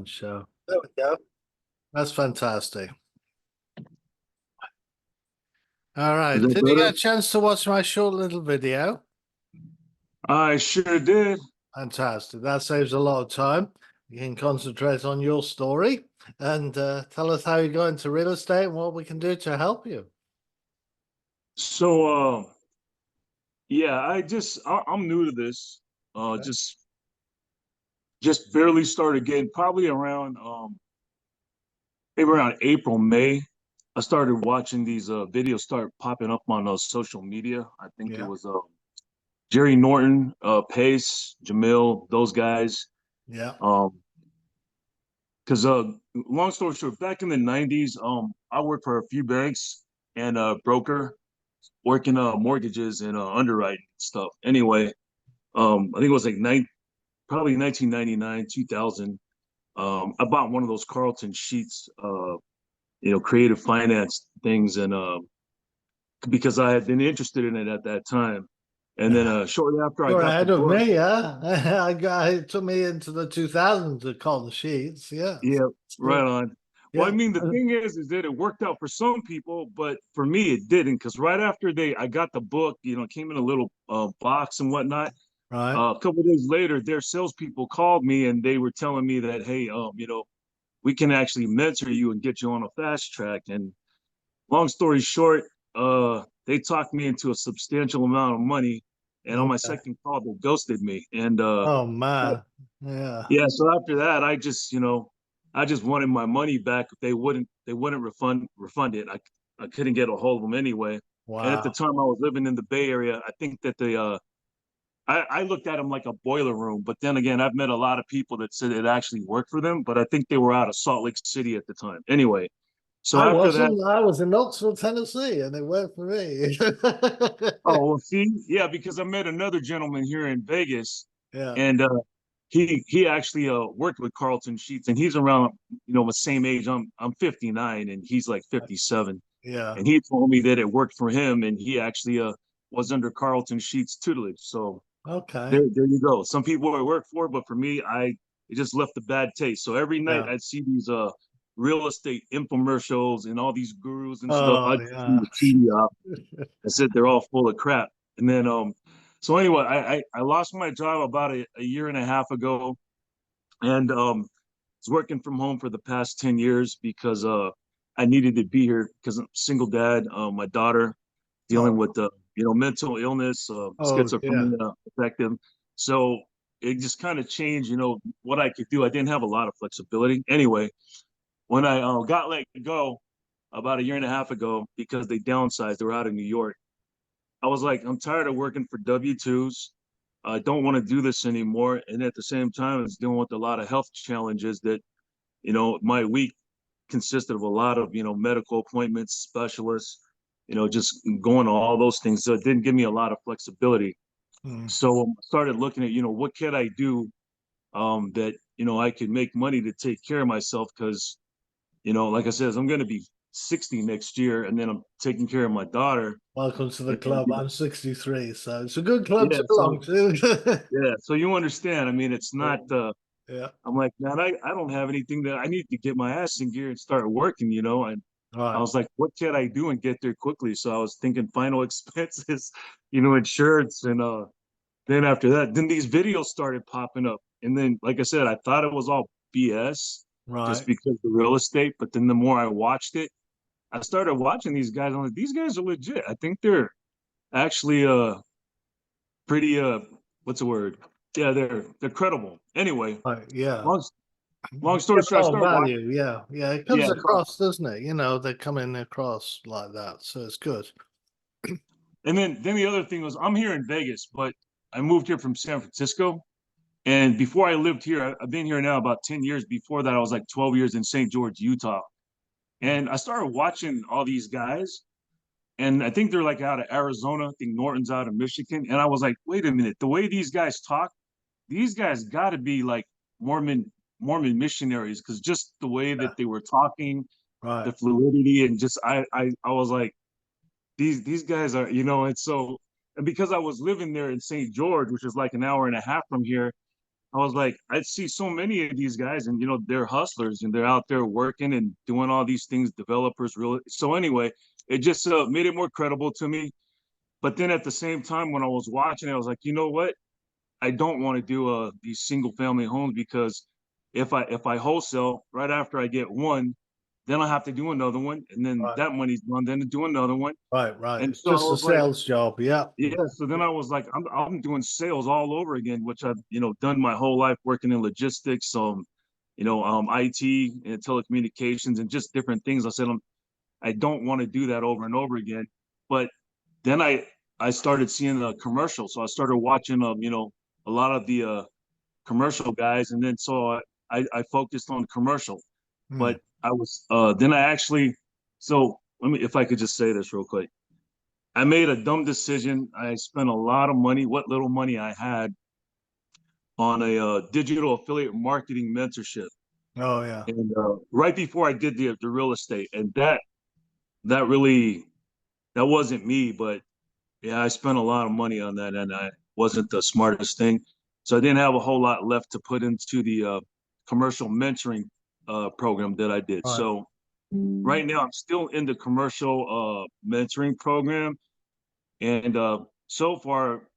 show. There we go. That's fantastic. All right. Is that Did you better? get a chance to watch my short little video? I sure did. Fantastic. That saves a lot of time. You can concentrate on your story and tell us how you got into real estate and what we can do to help you. So, yeah, I'm new to this. Okay. Just barely started getting probably around maybe around April, May. I started watching these videos start popping up on social media. I think it Yeah. was Jerry Norton, Pace, Jamil, those guys. Yeah. Um, because long story short, back in the 90s, I worked for a few banks and a broker working mortgages and underwriting stuff. Anyway, I think it was like probably 1999, 2000. I bought one of those Carlton sheets, creative finance things, and because I had been interested in it at that time. And then shortly after I You're got the ahead of book, me, yeah. It took me into the 2000s to call the sheets. Yeah. yeah, right on. Well, I Yeah. mean, the thing is that it worked out for some people, but for me, it didn't. Because right after I got the book, it came in a little box and whatnot. Right. A couple of days later, their salespeople called me and they were telling me that, hey, we can actually mentor you and get you on a fast track. And long story short, they talked me into a substantial amount of money. And on my Okay. second call, they ghosted me. And Oh man. Yeah. yeah, so after that, I just wanted my money back. They wouldn't refund it. I couldn't get a hold of them anyway. And at the Wow. time I was living in the Bay Area, I think that I looked at them like a boiler room, but then again, I've met a lot of people that said it actually worked for them, but I think they were out of Salt Lake City at the time. Anyway, so I after that, wasn't. I was in Knoxville, Tennessee, and it worked for me. oh, well, see, yeah, because I met another gentleman here in Vegas, Yeah. and he actually worked with Carlton Sheets, and he's around the same age. I'm 59, and he's like 57, Yeah. and he told me that it worked for him, and he actually was under Carlton Sheets tutelage. So Okay. there you go. Some people I work for, but for me, it just left a bad taste. So every night Yeah. I'd see these real estate infomercials and all these gurus and stuff. Oh I'd turn yeah. the TV off. I said they're all full of crap. And then so anyway, I lost my job about a year and a half ago, and was working from home for the past 10 years because I needed to be here because I'm a single dad. My daughter dealing Oh. with mental illness, Oh yeah. schizophrenia affected. So it just kind of changed, what I could do. I didn't have a lot of flexibility. Anyway, when I got let go about a year and a half ago because they downsized, they were out of New York. I was like, I'm tired of working for W-2s. I don't want to do this anymore. And at the same time, it's dealing with a lot of health challenges that, my week consisted of a lot of, medical appointments, specialists, just going to all those things. So it didn't give me a lot of flexibility. Mm. So I started looking at, what can I do that, I could make money to take care of myself because, like I said, I'm going to be 60 next year and then I'm taking care of my daughter. Welcome to the And, club. I'm 63, so it's a good club yeah, to belong so to. yeah, so you understand. I mean, it's not Yeah. I'm like, man, I don't have anything that I need to get my ass in gear and start working. And I Right. was like, what can I do and get there quickly? So I was thinking final expenses, insurance. And then after that, then these videos started popping up. And then, like I said, I thought it was all BS just Right. because of the real estate. But then the more I watched it, I started watching these guys. I'm like, these guys are legit. I think they're actually pretty what's the word? Yeah, they're credible. Anyway, Right. Yeah. long long story Give a short, I lot of started watching. value. Yeah. Yeah. It Yeah, comes so across, doesn't it? They're coming across like that, so it's good. and then the other thing was I'm here in Vegas, but I moved here from San Francisco. And before I lived here, I've been here now about 10 years. Before that, I was like 12 years in St. George, Utah. And I started watching all these guys, and I think they're like out of Arizona. I think Norton's out of Michigan. And I was like, wait a minute, the way these guys talk, these guys got to be like Mormon Mormon missionaries because just the way Yeah. that they were talking, Right. the fluidity, and just I was like, these guys are, and so and because I was living there in St. George, which is like an hour and a half from here, I was like, I see so many of these guys, and they're hustlers, and they're out there working and doing all these things. Developers, really. So anyway, it just made it more credible to me. But then at the same time, when I was watching it, I was like, you know what? I don't want to do these single family homes, because if I wholesale right after I get one, then I have to do another one, and then Right, that money's gone, then to do another one. right. And It's so I just a was like, sales job. Yeah. yeah. So then I was like, I'm doing sales all over again, which I've done my whole life, working in logistics, IT and telecommunications and just different things. I said I don't want to do that over and over again. But then I started seeing the commercial, so I started watching a lot of the commercial guys, and then so I focused on commercial. Hmm. But I was then I actually so let me, if I could just say this real quick. I made a dumb decision. I spent a lot of money, what little money I had, on a digital affiliate marketing mentorship, Oh yeah. and right before I did the real estate, and that really, that wasn't me. But yeah, I spent a lot of money on that, and I wasn't the smartest thing. So I didn't have a whole lot left to put into the commercial mentoring program that I did. Right. So right now I'm still in the commercial mentoring program, and so far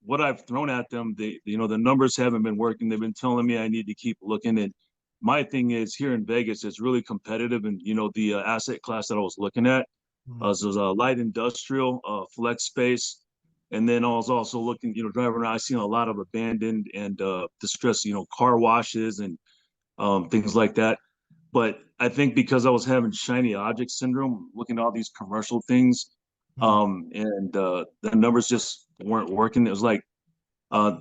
what I've thrown at them, the numbers haven't been working. They've been telling me I need to keep looking. And my thing is, here in Vegas, it's really competitive. And the asset class that I was looking at, Hmm. so it was a light industrial, flex space. And then I was also looking, driving around, I seen a lot of abandoned and distressed, car washes and things like that. But I think because I was having shiny object syndrome, looking at all these commercial things, Hmm. and the numbers just weren't working. It was like,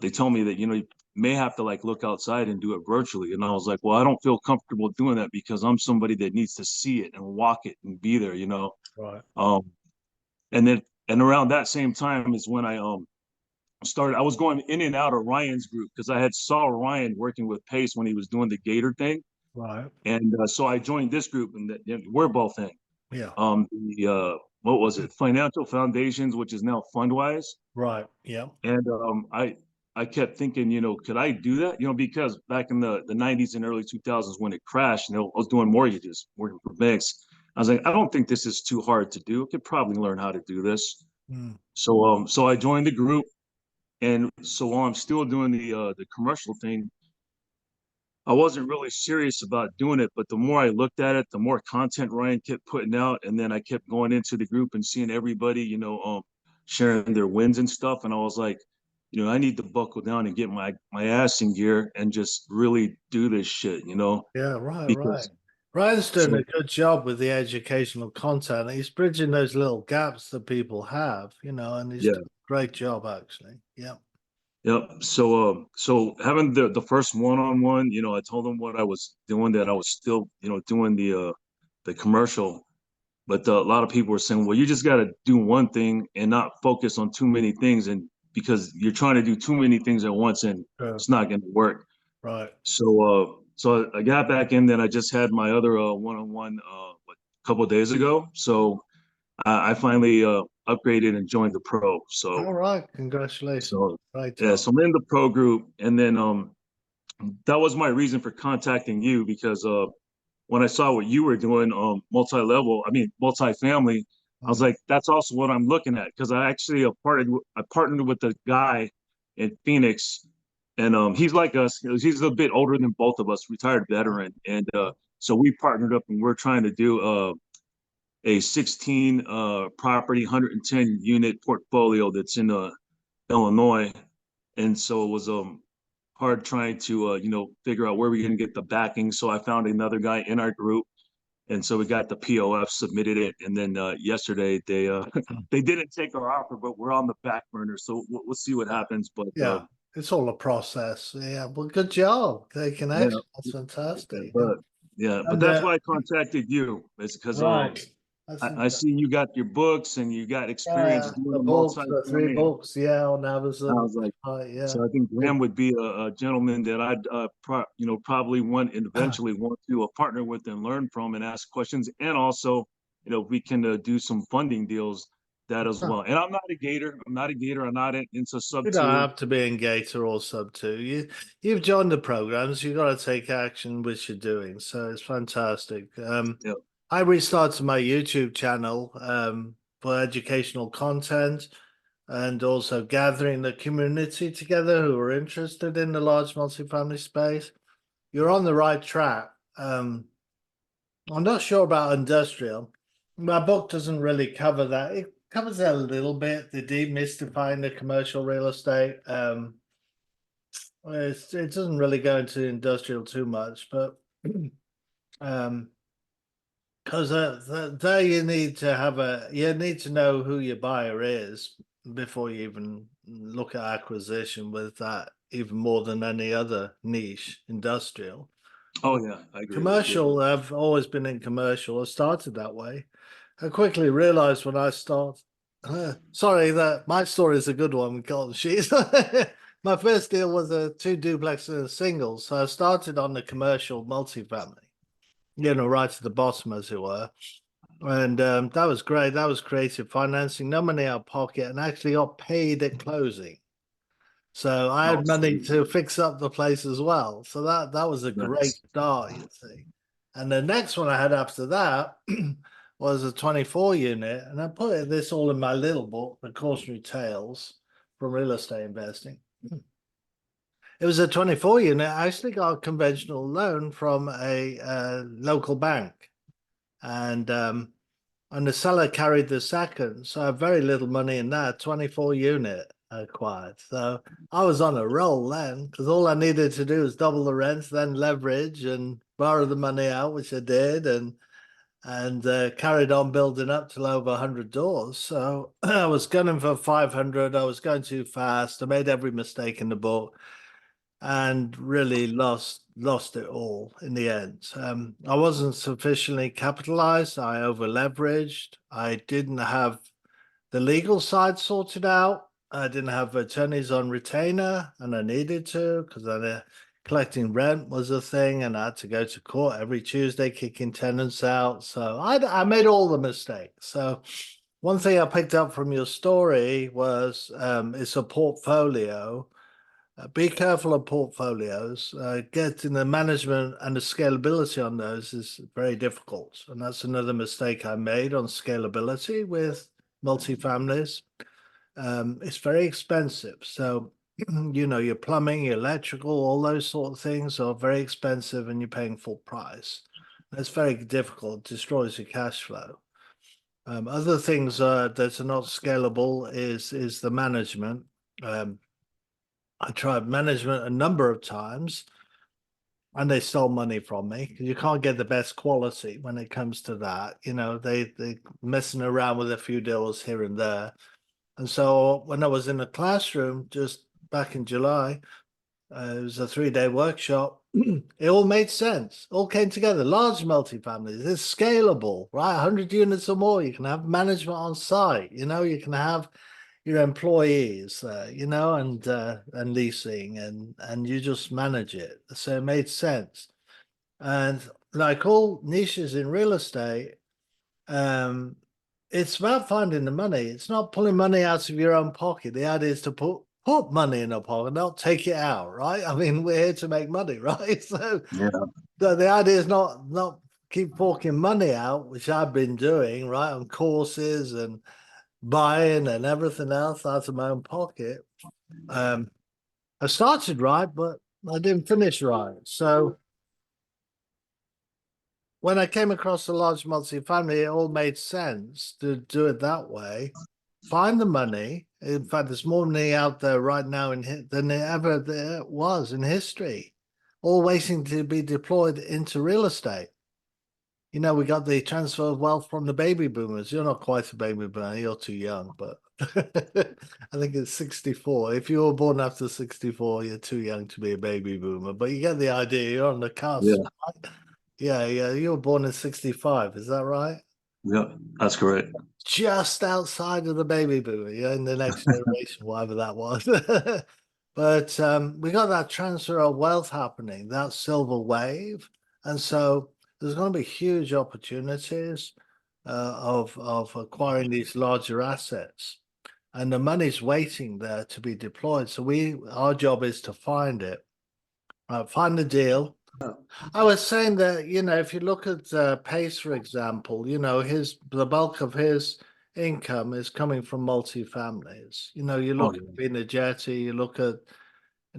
they told me that you may have to like look outside and do it virtually, and I was like, well, I don't feel comfortable doing that because I'm somebody that needs to see it and walk it and be there. Right. Um, and around that same time is when I started. I was going in and out of Ryan's group because I had saw Ryan working with Pace when he was doing the Gator thing, Right. and so I joined this group, and we're both in. Yeah. The what was it? Financial Foundations, which is now Fundwise. Right. Yeah. And I kept thinking, could I do that? Because back in the 90s and early 2000s when it crashed, I was doing mortgages, working for banks. I was like, I don't think this is too hard to do. I could probably learn how to do this. Hmm. So I joined the group, and so while I'm still doing the commercial thing, I wasn't really serious about doing it. But the more I looked at it, the more content Ryan kept putting out, and then I kept going into the group and seeing everybody, sharing their wins and stuff. And I was like, I need to buckle down and get my ass in gear and just really do this shit, Yeah. Right. because Ryan's doing so a good job with the educational content. He's bridging those little gaps that people have, and he's yeah, doing a great job actually. Yeah. yep. So having the first one-on-one, I told them what I was doing, that I was still, doing the commercial. But a lot of people were saying, well, you just got to do one thing and not focus on too many things. And because you're trying to do too many things at once, and Sure. it's not going to work. Right. So I got back in, then I just had my other one-on-one a couple of days ago. So I finally upgraded and joined the pro. All So, right. Congratulations. so Great yeah, job. so I'm in the pro group. And then that was my reason for contacting you, because when I saw what you were doing, multi-level, I mean, multi-family, I was Mm. like, that's also what I'm looking at. Because I actually I partnered with a guy in Phoenix, and he's like us. He's a bit older than both of us, retired veteran, and so we partnered up, and we're trying to do a 16 property, 110 unit portfolio that's in Illinois, and so it was hard trying to figure out where we're going to get the backing. So I found another guy in our group, and so we got the POF, submitted it, and then yesterday they they didn't take our offer, but we're on the back burner. So we'll see what happens. But Yeah. It's all a process. Yeah. Well, good job. Taking yeah, action. That's fantastic. but yeah, but And that's why I contacted you. It's because right. That's I see you got your books and you got experience yeah. doing The the books, the three multi-family, and books. Yeah. On I Amazon. was like, Yeah. so I think Good. Graham would be a gentleman that I'd probably want and eventually want to partner with and learn from and ask questions, and also we can do some funding deals that as well. And I'm not a gator. I'm not a gator. I'm not into sub You don't two. have to be in Gator or Sub 2. You've joined the programs, you've got to take action, which you're doing. So it's fantastic. Yeah. I restarted my YouTube channel for educational content and also gathering the community together who are interested in the large multifamily space. You're on the right track. I'm not sure about industrial. My book doesn't really cover that. It covers that a little bit, the demystifying the commercial real estate. It doesn't really go into industrial too much, but um, because there you need to you need to know who your buyer is before you even look at acquisition with that, even more than any other niche industrial. Oh yeah, I agree. Yeah. Commercial, I've always been in commercial. I started that way. I quickly realized when I started, sorry, that my story is a good one with Golden Sheets. My first deal was a two duplex and a single. So I started on the commercial multifamily, right to the bottom, as it were. And that was great. That was creative financing, no money out of pocket, and actually got paid at closing. So I Oh, had money to fix up the place as well. So that was a great nice. start, you see. And the next one I had after that was a 24 unit, and I put this all in my little book, The Cautionary Tales from Real Estate Investing. It was a 24 unit. I actually got a conventional loan from a local bank, and the seller carried the second, so I have very little money in that 24 unit acquired. So I was on a roll then because all I needed to do was double the rent, then leverage and borrow the money out, which I did, and carried on building up till over 100 doors. So I was gunning for 500. I was going too fast. I made every mistake in the book and really lost it all in the end. I wasn't sufficiently capitalized. I over leveraged. I didn't have the legal side sorted out. I didn't have attorneys on retainer, and I needed to because collecting rent was a thing, and I had to go to court every Tuesday, kicking tenants out. So I made all the mistakes. So one thing I picked up from your story was it's a portfolio. Be careful of portfolios. Getting the management and the scalability on those is very difficult. And that's another mistake I made on scalability with multifamilies. It's very expensive. So, your plumbing, your electrical, all those sort of things are very expensive and you're paying full price. That's very difficult, destroys your cash flow. Other things that are not scalable is the management. I tried management a number of times and they stole money from me because you can't get the best quality when it comes to that. They messing around with a few deals here and there. And so when I was in the classroom just back in July, it was a 3-day workshop. It all made sense, all came together. Large multifamilies, it's scalable, right? 100 units or more. You can have management on site, you can have your employees, and leasing, and you just manage it. So it made sense. And like all niches in real estate, um, it's about finding the money. It's not pulling money out of your own pocket. The idea is to put money in a pocket, not take it out, right? I mean, we're here to make money, right? So Yeah. the idea is not keep forking money out, which I've been doing, right, on courses and buying and everything else out of my own pocket. I started right, but I didn't finish right. So when I came across a large multifamily, it all made sense to do it that way. Find the money. In fact, there's more money out there right now than there ever there was in history, all waiting to be deployed into real estate. We got the transfer of wealth from the baby boomers. You're not quite a baby boomer. You're too young, but I think it's 64. If you were born after 64, you're too young to be a baby boomer. But you get the idea. You're on the cusp. Yeah. Right? Yeah. You were born in 65. Is that right? Yeah. That's correct. Just outside of the baby boomer. Yeah, in the next generation, whatever that was. But we got that transfer of wealth happening, that silver wave. And so there's going to be huge opportunities. of acquiring these larger assets, and the money's waiting there to be deployed. So our job is to find it, find the deal. I was saying that, if you look at Pace, for example, the bulk of his income is coming from multifamilies. You Oh, look yeah. at Vina Jetty, you look at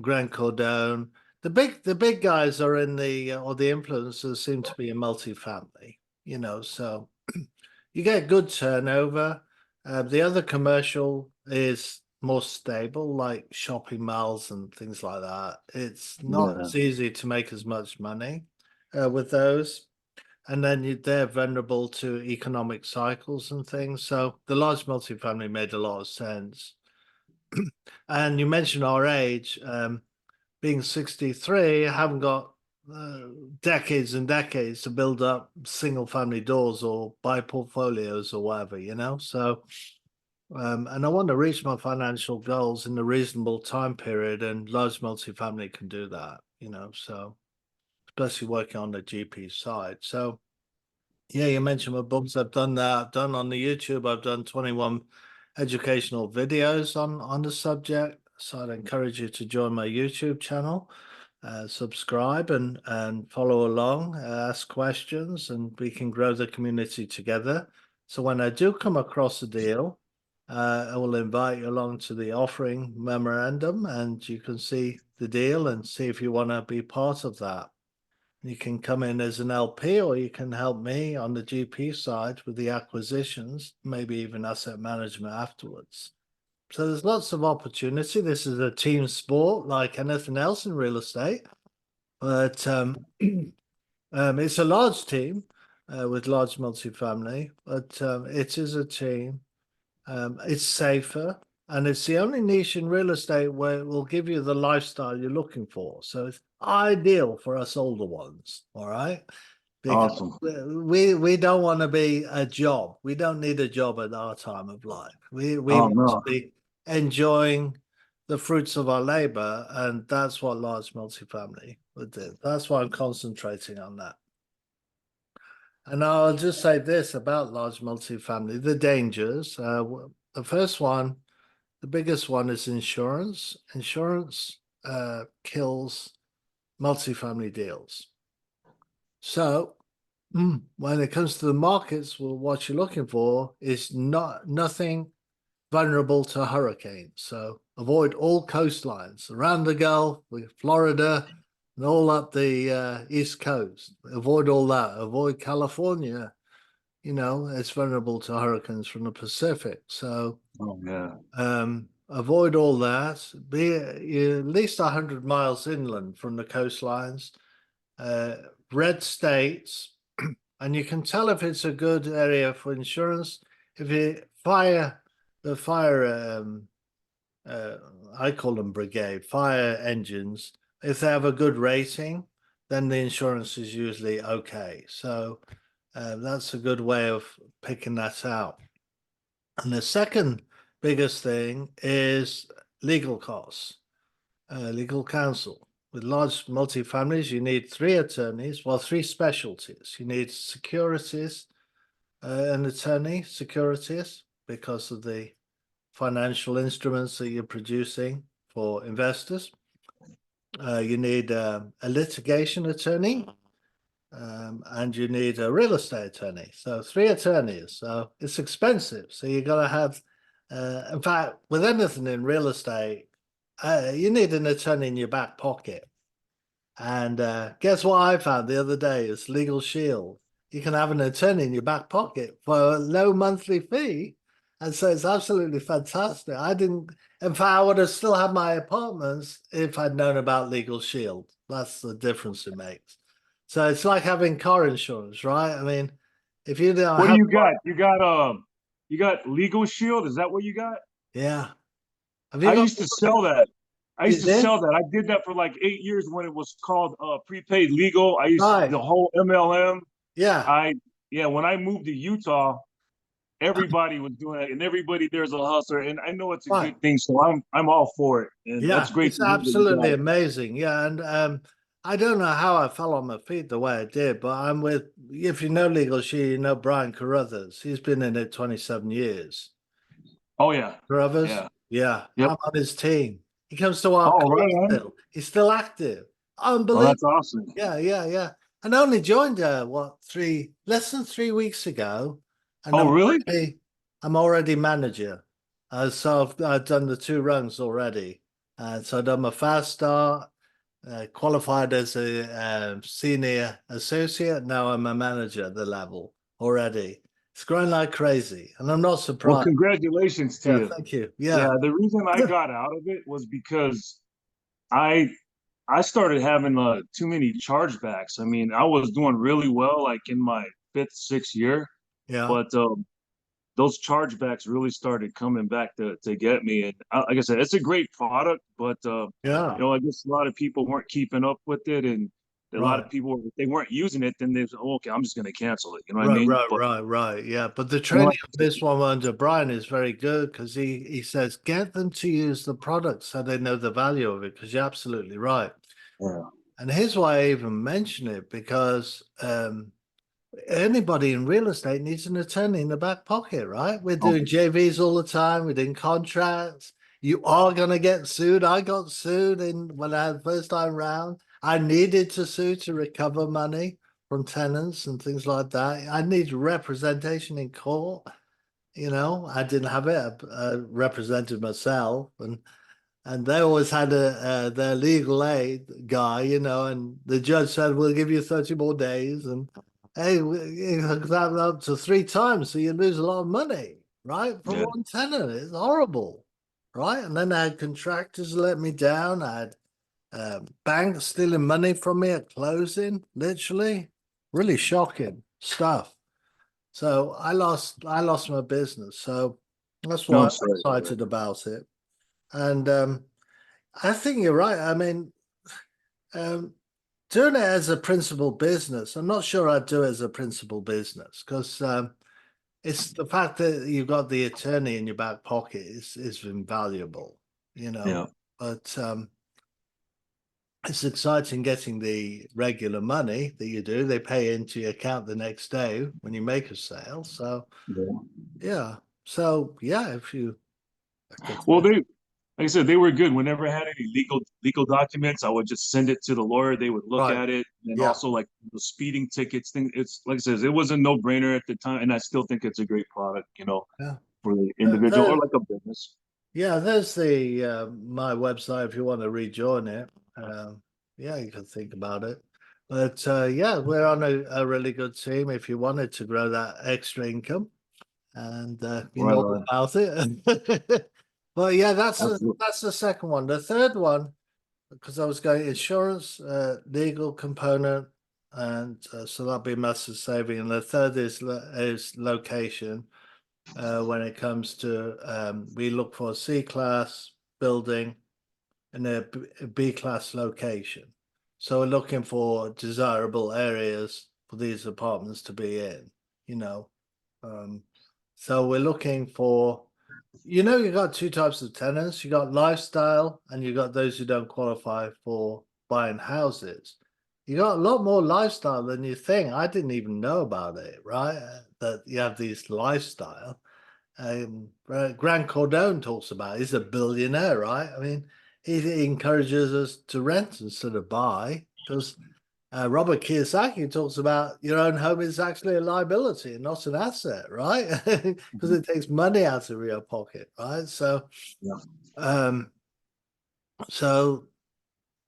Grant Cardone. The big guys are in or the influencers seem to be in multifamily. So you get good turnover. The other commercial is more stable, like shopping malls and things like that. It's not Yeah. as easy to make as much money with those. And then they're vulnerable to economic cycles and things. So the large multifamily made a lot of sense. And you mentioned our age. Being 63, I haven't got uh, decades and decades to build up single family doors or buy portfolios or whatever. So, and I want to reach my financial goals in a reasonable time period, and large multifamily can do that. So, especially working on the GP side. So, yeah, you mentioned my books. I've done that. I've done on the YouTube. I've done 21 educational videos on the subject. So I'd encourage you to join my YouTube channel, subscribe and follow along, ask questions, and we can grow the community together. So when I do come across a deal, I will invite you along to the offering memorandum, and you can see the deal and see if you want to be part of that. You can come in as an LP, or you can help me on the GP side with the acquisitions, maybe even asset management afterwards. So there's lots of opportunity. This is a team sport like anything else in real estate, but it's a large team with large multifamily, but it is a team. It's safer, and it's the only niche in real estate where it will give you the lifestyle you're looking for. So it's ideal for us older ones, all right? Because Awesome. we don't want to be a job. We don't need a job at our time of life. We Oh, want to no. be enjoying the fruits of our labor, and that's what large multifamily would do. That's why I'm concentrating on that. And I'll just say this about large multifamily, the dangers. The first one, the biggest one is insurance. Insurance kills multifamily deals. So when it comes to the markets, well, what you're looking for is nothing vulnerable to hurricanes. So avoid all coastlines around the Gulf, with Florida, and all up the East Coast. Avoid all that. Avoid California. It's vulnerable to hurricanes from the Pacific. So Oh, yeah. avoid all that. Be at least 100 miles inland from the coastlines. Red states, and you can tell if it's a good area for insurance if the fire I call them brigade fire engines. If they have a good rating, then the insurance is usually okay. So that's a good way of picking that out. And the second biggest thing is legal costs, legal counsel. With large multifamilies, you need three attorneys, well, three specialties. You need securities, an attorney, securities, because of the financial instruments that you're producing for investors. You need a litigation attorney, and you need a real estate attorney. So three attorneys. So it's expensive. So you got to have, in fact, with anything in real estate, you need an attorney in your back pocket. And guess what I found the other day is Legal Shield. You can have an attorney in your back pocket for a low monthly fee. And so it's absolutely fantastic. In fact, I would have still had my apartments if I'd known about Legal Shield. That's the difference it makes. So it's like having car insurance, right? I mean, if you don't What do have, you got? You got Legal Shield? Is that what you got? yeah. Have you I got, used to sell that. I you used to did? sell that. I did that for like 8 years when it was called prepaid legal. I used Right. the whole MLM. Yeah. I yeah, when I moved to Utah, everybody was doing it, and everybody there's a hustler, and I know it's a Right. good thing, so I'm all for it, and that's Yeah, great it's to hear that you absolutely got. amazing. Yeah, and I don't know how I fell on my feet the way I did, but I'm with if you know Legal She, you know Brian Carruthers. He's been in it 27 years. Oh yeah, Carruthers, yeah, yeah, yep. I'm on his team. He comes to our Oh, right course on. still. He's still active. Oh, Unbelievable. that's awesome. Yeah, yeah, yeah. And I only joined what, less than 3 weeks ago, and Oh, I'm really? already I'm already manager. So I've done the two rungs already. So I've done my fast start, qualified as a senior associate. Now I'm a manager at the level already. It's growing like crazy, and I'm not Well, surprised. congratulations to Yeah, you. thank you. Yeah, Yeah, the reason I got out of it was because I I started having too many chargebacks. I mean, I was doing really well like in my fifth, sixth year, yeah, but those chargebacks really started coming back to get me. And like I said, it's a great product, but yeah. I guess a lot of people weren't keeping up with it, and a lot Right. of people if they weren't using it, then they said, oh, okay, I'm just going to cancel it. You know what I Right, mean? right, But right, right. Yeah, but the you know, training of this one under Brian is very good because he says get them to use the product so they know the value of it. Because you're absolutely right. yeah, And here's why I even mention it because anybody in real estate needs an attorney in the back pocket, right? We're oh, doing JVs all the time. We're doing contracts. You are going to get sued. I got sued when I had first time round. I needed to sue to recover money from tenants and things like that. I need representation in court. I didn't have it. I represented myself, and they always had their legal aid guy, and the judge said, "We'll give you 30 more days." And hey, it happened up to three times, so you lose a lot of money, right? For yeah, one tenant, it's horrible, right? And then I had contractors let me down. I had banks stealing money from me at closing, literally, really shocking stuff. So I lost my business. So that's no, why I'm I'm sorry. excited about it. And I think you're right. I mean, um, doing it as a principal business, I'm not sure I'd do it as a principal business because it's the fact that you've got the attorney in your back pocket is invaluable, you know. Yeah. But it's exciting getting the regular money that you do. They pay into your account the next day when you make a sale. So Yeah. yeah. So yeah, if you I could Well, like I said, they were good. Whenever I had any legal documents, I would just send it to the lawyer. They would look right. at it, and Yeah. also like the speeding tickets thing. It's like I said, it was a no brainer at the time, and I still think it's a great product. Yeah. For the individual or The, like a business. Yeah, there's the my website if you want to rejoin it. Yeah, you can think about it. But yeah, we're on a really good team if you wanted to grow that extra income and you Right know all on. about it. But yeah, Absolutely. that's the second one. The third one, because I was going insurance, legal component, and so that'll be massive saving. And the third is location when it comes to we look for a C class building in a B class location. So we're looking for desirable areas for these apartments to be in, you know. Um, so we're looking for, you got two types of tenants. You got lifestyle and you got those who don't qualify for buying houses. You got a lot more lifestyle than you think. I didn't even know about it, right? That you have these lifestyle. Grant Cardone talks about. He's a billionaire, right? I mean, he encourages us to rent instead of buy because Robert Kiyosaki talks about your own home is actually a liability and not an asset, right? Because Mhm. it takes money out of your pocket, right? So, Yeah. um, so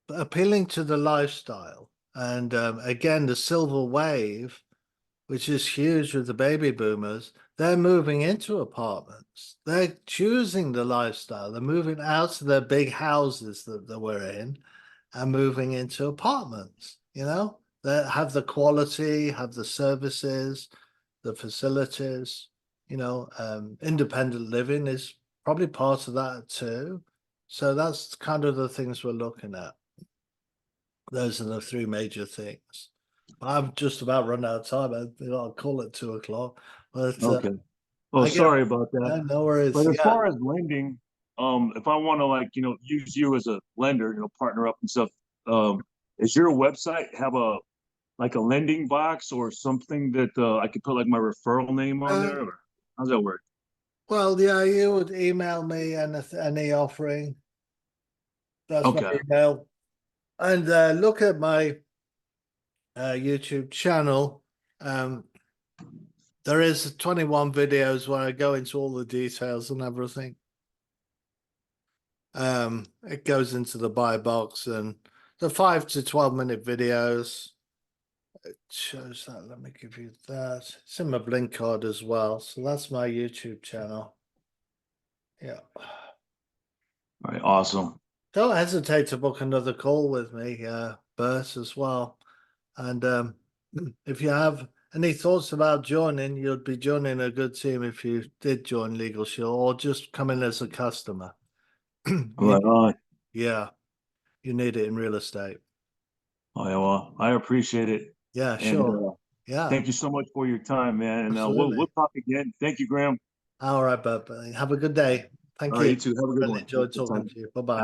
appealing to the lifestyle, and again, the silver wave which is huge with the baby boomers, they're moving into apartments. They're choosing the lifestyle. They're moving out of their big houses that we're in and moving into apartments, that have the quality, have the services, the facilities, independent living is probably part of that too. So that's kind of the things we're looking at. Those are the three major things. I've just about run out of time. I think I'll call it 2 o'clock. But Okay. Oh, I get sorry about that. no worries. But as Yeah, far as lending, if I want to like, use you as a lender, partner up and stuff, is your website have like a lending box or something that I could put like my referral name on there? Um, Or how's that work? well, yeah, you would email me any offering. That's my Okay. email. And look at my YouTube channel. Um, there is 21 videos where I go into all the details and everything. It goes into the buy box and the 5 to 12 minute videos. It shows that. Let me give you that. It's in my blink card as well. So that's my YouTube channel. Yeah. All right. Awesome. Don't hesitate to book another call with me, Bert, as well. And if you have any thoughts about joining, you'd be joining a good team if you did join Legal Shield or just come in as a customer. Right on. Yeah, you need it in real estate. Oh, yeah, well, I appreciate it. Yeah, And sure. Yeah, thank you so much for your time, man. And we'll absolutely. talk again. Thank you, Graham. All right, Bert. Have a good day. Thank All right, you. you too. Have a good Really one. enjoyed Good talking time. to you. Bye bye.